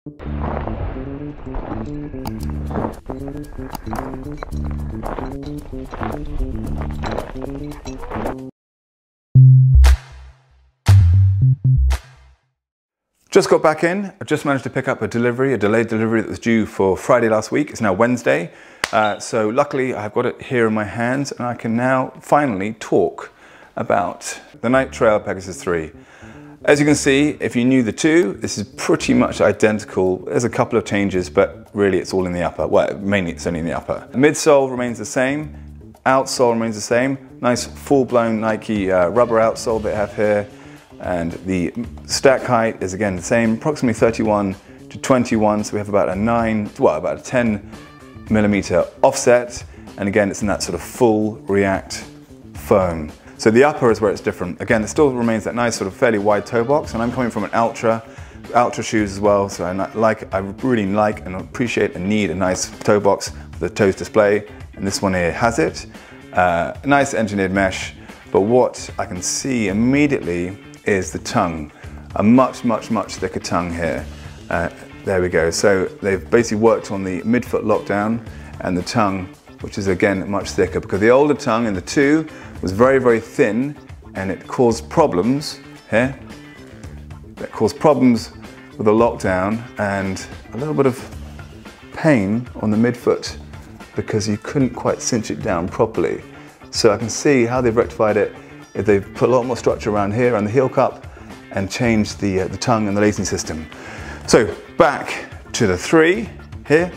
Just got back in. I've just managed to pick up a delayed delivery that was due for Friday last week. It's now Wednesday. So luckily I've got it here in my hands and I can now finally talk about the Night Trail Pegasus 3. As you can see, if you knew the two, this is pretty much identical. There's a couple of changes, but really it's all in the upper. Well, mainly it's only in the upper. Midsole remains the same. Outsole remains the same. Nice full-blown Nike rubber outsole they have here. And the stack height is again the same, approximately 31 to 21. So we have about a 10 millimeter offset. And again, it's in that sort of full react foam. So the upper is where it's different. Again, it still remains that nice sort of fairly wide toe box. And I'm coming from an ultra shoes as well. So I really like and appreciate and need a nice toe box for the toes display. And this one here has it. Nice engineered mesh. But what I can see immediately is the tongue, a much thicker tongue here. There we go. So they've basically worked on the midfoot lockdown and the tongue, which is again much thicker, because the older tongue in the 2 was very thin and it caused problems here. That caused problems with the lockdown and a little bit of pain on the midfoot because you couldn't quite cinch it down properly. So I can see how they've rectified it. They've put a lot more structure around here and the heel cup and changed the tongue and the lacing system. So back to the 3 here.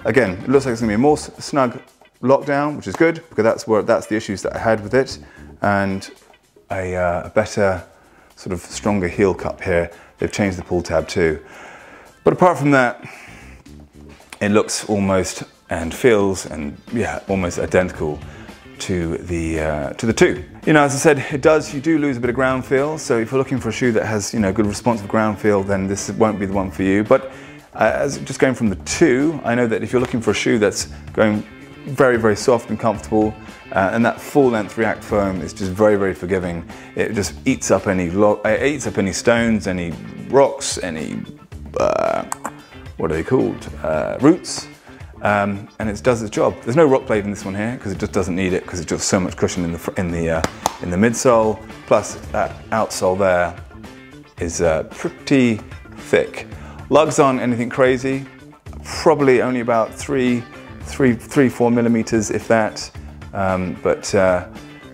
Again, it looks like it's going to be a more snug lockdown, which is good because that's the issues that I had with it, and a better sort of stronger heel cup here. They've changed the pull tab too. But apart from that, it looks almost and feels and yeah, almost identical to the 2. You know, as I said, you do lose a bit of ground feel. So if you're looking for a shoe that has, you know, good responsive ground feel, then this won't be the one for you. But as just going from the 2, I know that if you're looking for a shoe that's going very soft and comfortable, and that full length react foam is just very forgiving. It just eats up any stones, any rocks, any what are they called? Roots. And it does its job. There's no rock blade in this one here because it just doesn't need it, because it's just so much cushion in the midsole. Plus that outsole there is pretty thick. Lugs aren't anything crazy. Probably only about 4 millimeters, if that.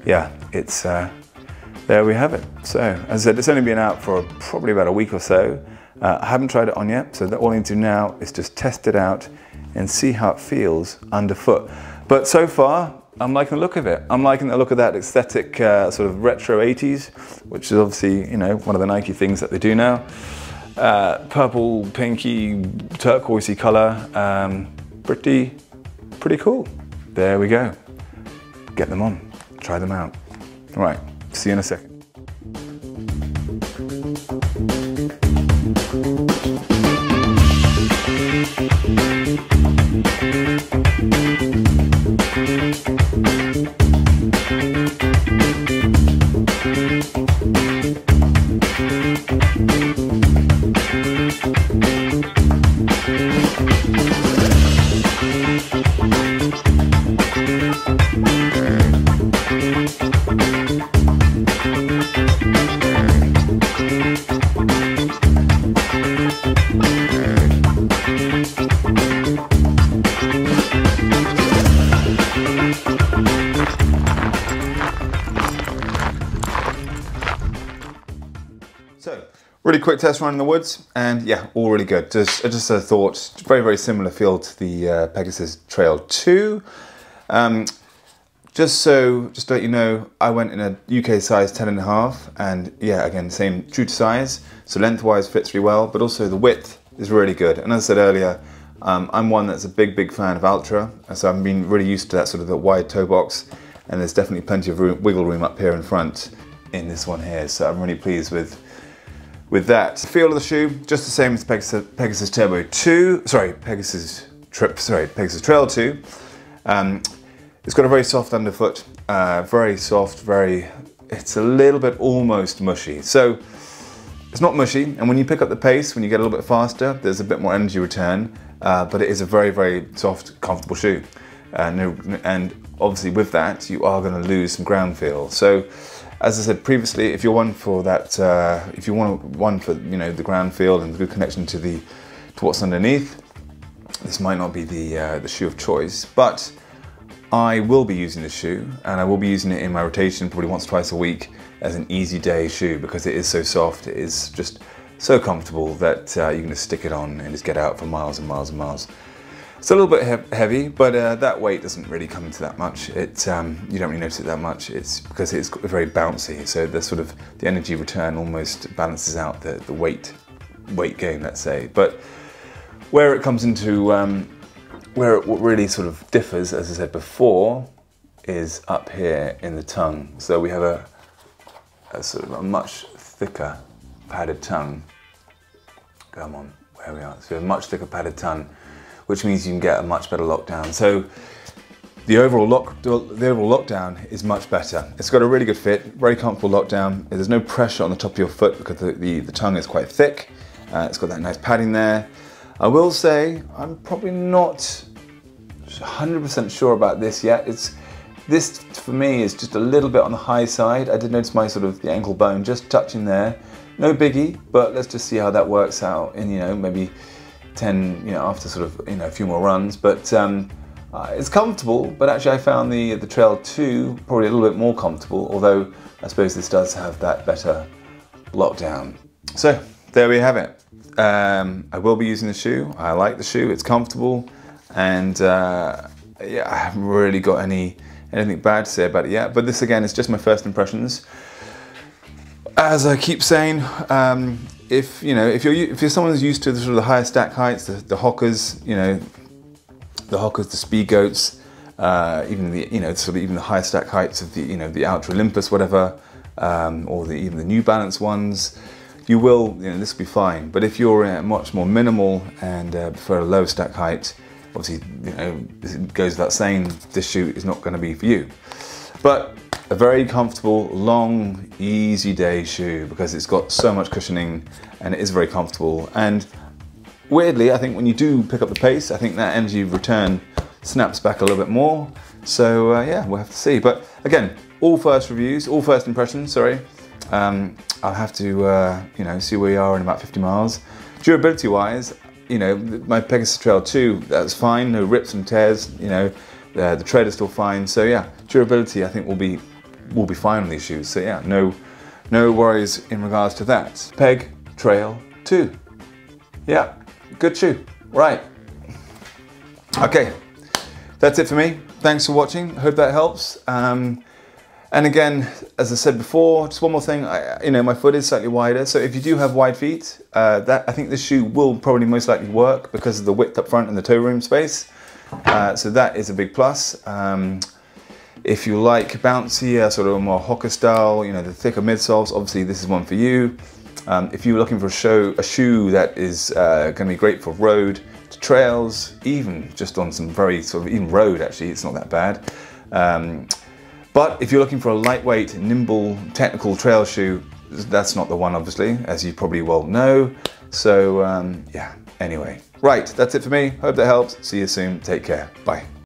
Yeah, it's there we have it. So as I said, it's only been out for probably about a week or so. I haven't tried it on yet, so all I need to do now is just test it out and see how it feels underfoot. But so far, I'm liking the look of it. I'm liking the look of that aesthetic sort of retro 80s, which is obviously, you know, one of the Nike things that they do now. Purple, pinky, turquoisey color, pretty cool. There we go. Get them on, try them out. All right, see you in a second. So, really quick test run in the woods, and yeah, all really good. Just a thought, very similar feel to the Pegasus Trail 2. Just to let you know, I went in a UK size 10.5, and yeah, again, same true to size. So lengthwise fits really well, but also the width is really good. And as I said earlier, I'm one that's a big fan of Ultra, so I've been really used to that sort of the wide toe box, and there's definitely plenty of wiggle room up here in front in this one here. So I'm really pleased with that. Feel of the shoe, just the same as Pegasus Turbo 2, Pegasus Trail 2. It's got a very soft underfoot, very soft, it's a little bit almost mushy. So It's not mushy, and when you pick up the pace, when you get a little bit faster, there's a bit more energy return, but it is a very, very soft, comfortable shoe. And obviously with that, you are going to lose some ground feel. So, as I said previously, if you're one for that, if you want one for the ground feel and the good connection to what's underneath, this might not be the shoe of choice. But I will be using this shoe, and I will be using it in my rotation probably once or twice a week as an easy day shoe, because it is so soft, it is just so comfortable that you can just stick it on and just get out for miles and miles and miles. It's a little bit heavy, but that weight doesn't really come into that much. You don't really notice it that much. It's because it's very bouncy, so the energy return almost balances out the weight gain, let's say. But where it comes into where it really sort of differs, as I said before, is up here in the tongue. So we have a sort of a much thicker padded tongue. Come on, where we are. So a much thicker padded tongue, which means you can get a much better lockdown. So the overall lockdown is much better. It's got a really good fit, very comfortable lockdown. There's no pressure on the top of your foot because the tongue is quite thick. It's got that nice padding there. I will say I'm probably not 100% sure about this yet. This for me is just a little bit on the high side. I did notice the ankle bone just touching there. No biggie, but let's just see how that works out in maybe 10 after a few more runs. But it's comfortable. But actually I found the Trail 2 probably a little bit more comfortable, although I suppose this does have that better lockdown. So there we have it. I will be using the shoe. I like the shoe. It's comfortable, and yeah, I haven't really got anything bad to say about it yet. But this again is just my first impressions. As I keep saying, if you're someone who's used to the higher stack heights, the Hokas, the Hokas, the Speed Goats, even even the higher stack heights of the Ultra Olympus, whatever, or even the New Balance ones, you will, this will be fine. But if you're much more minimal and prefer a low stack height, obviously, it goes without saying, this shoe is not going to be for you. But a very comfortable, long, easy day shoe, because it's got so much cushioning and it is very comfortable. And weirdly, I think when you do pick up the pace, I think that energy return snaps back a little bit more. So yeah, we'll have to see. But again, all first impressions, sorry. I'll have to see where we are in about 50 miles. Durability wise, my Pegasus Trail 2, that's fine, no rips and tears, the tread is still fine. So yeah, durability I think will be fine on these shoes. So yeah, no worries in regards to that. Peg Trail 2. Yeah, good shoe. Right. Okay, that's it for me. Thanks for watching. Hope that helps. And again, as I said before, just one more thing, my foot is slightly wider, so if you do have wide feet, I think this shoe will probably most likely work because of the width up front and the toe room space. So that is a big plus. If you like bouncy, sort of more Hoka style, the thicker midsoles, obviously this is one for you. If you're looking for a shoe that is going to be great for road, to trails, even just on some very even road actually, it's not that bad. But if you're looking for a lightweight, nimble, technical trail shoe, that's not the one, obviously, as you probably well know. So yeah, anyway. Right, that's it for me. Hope that helps. See you soon. Take care. Bye.